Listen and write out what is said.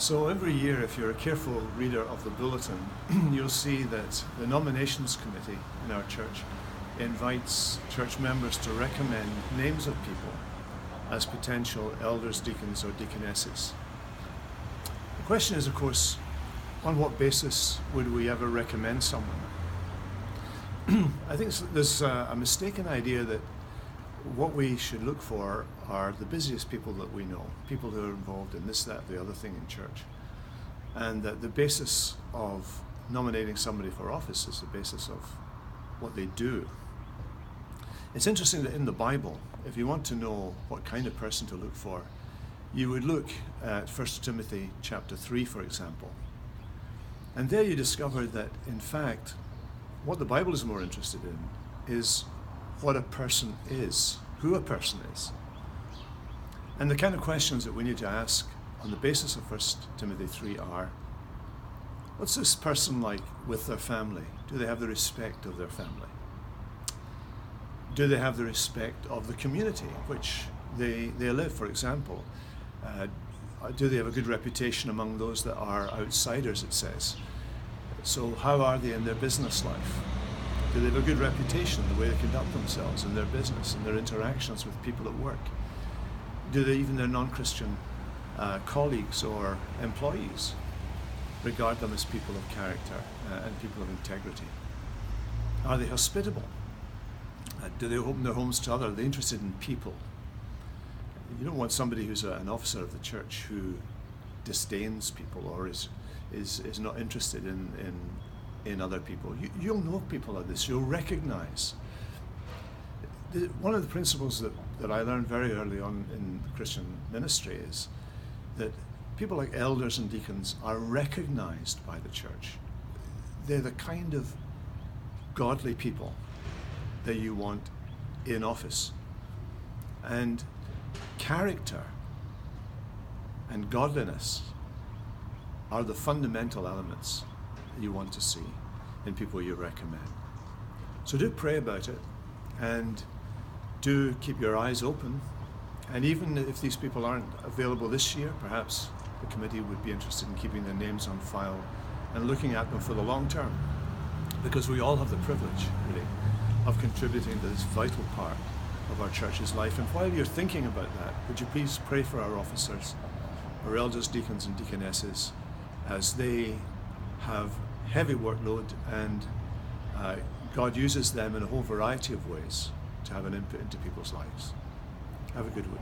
So every year, if you're a careful reader of the bulletin, you'll see that the nominations committee in our church invites church members to recommend names of people as potential elders, deacons, or deaconesses. The question is, of course, on what basis would we ever recommend someone? I think there's a mistaken idea that what we should look for are the busiest people that we know, people who are involved in this, that, the other thing in church. And that the basis of nominating somebody for office is the basis of what they do. It's interesting that in the Bible, if you want to know what kind of person to look for, you would look at 1 Timothy chapter 3, for example. And there you discover that, in fact, what the Bible is more interested in is what a person is, who a person is. And the kind of questions that we need to ask on the basis of 1 Timothy 3 are, what's this person like with their family? Do they have the respect of their family? Do they have the respect of the community in which they live, for example? Do they have a good reputation among those that are outsiders, it says? So how are they in their business life? Do they have a good reputation, the way they conduct themselves in their business and their interactions with people at work? Do they, even their non-Christian colleagues or employees, regard them as people of character and people of integrity? Are they hospitable? Do they open their homes to others? Are they interested in people? You don't want somebody who's an officer of the church who disdains people or is not interested in other people. You'll know people like this. You'll recognize. One of the principles that I learned very early on in Christian ministry is that people like elders and deacons are recognized by the church. They're the kind of godly people that you want in office. And character and godliness are the fundamental elements that you want to see in people you recommend. So do pray about it, and do keep your eyes open. And even if these people aren't available this year, perhaps the committee would be interested in keeping their names on file and looking at them for the long term, because we all have the privilege, really, of contributing to this vital part of our church's life. And while you're thinking about that, would you please pray for our officers, our elders, deacons and deaconesses, as they have heavy workload, and God uses them in a whole variety of ways to have an input into people's lives. Have a good week.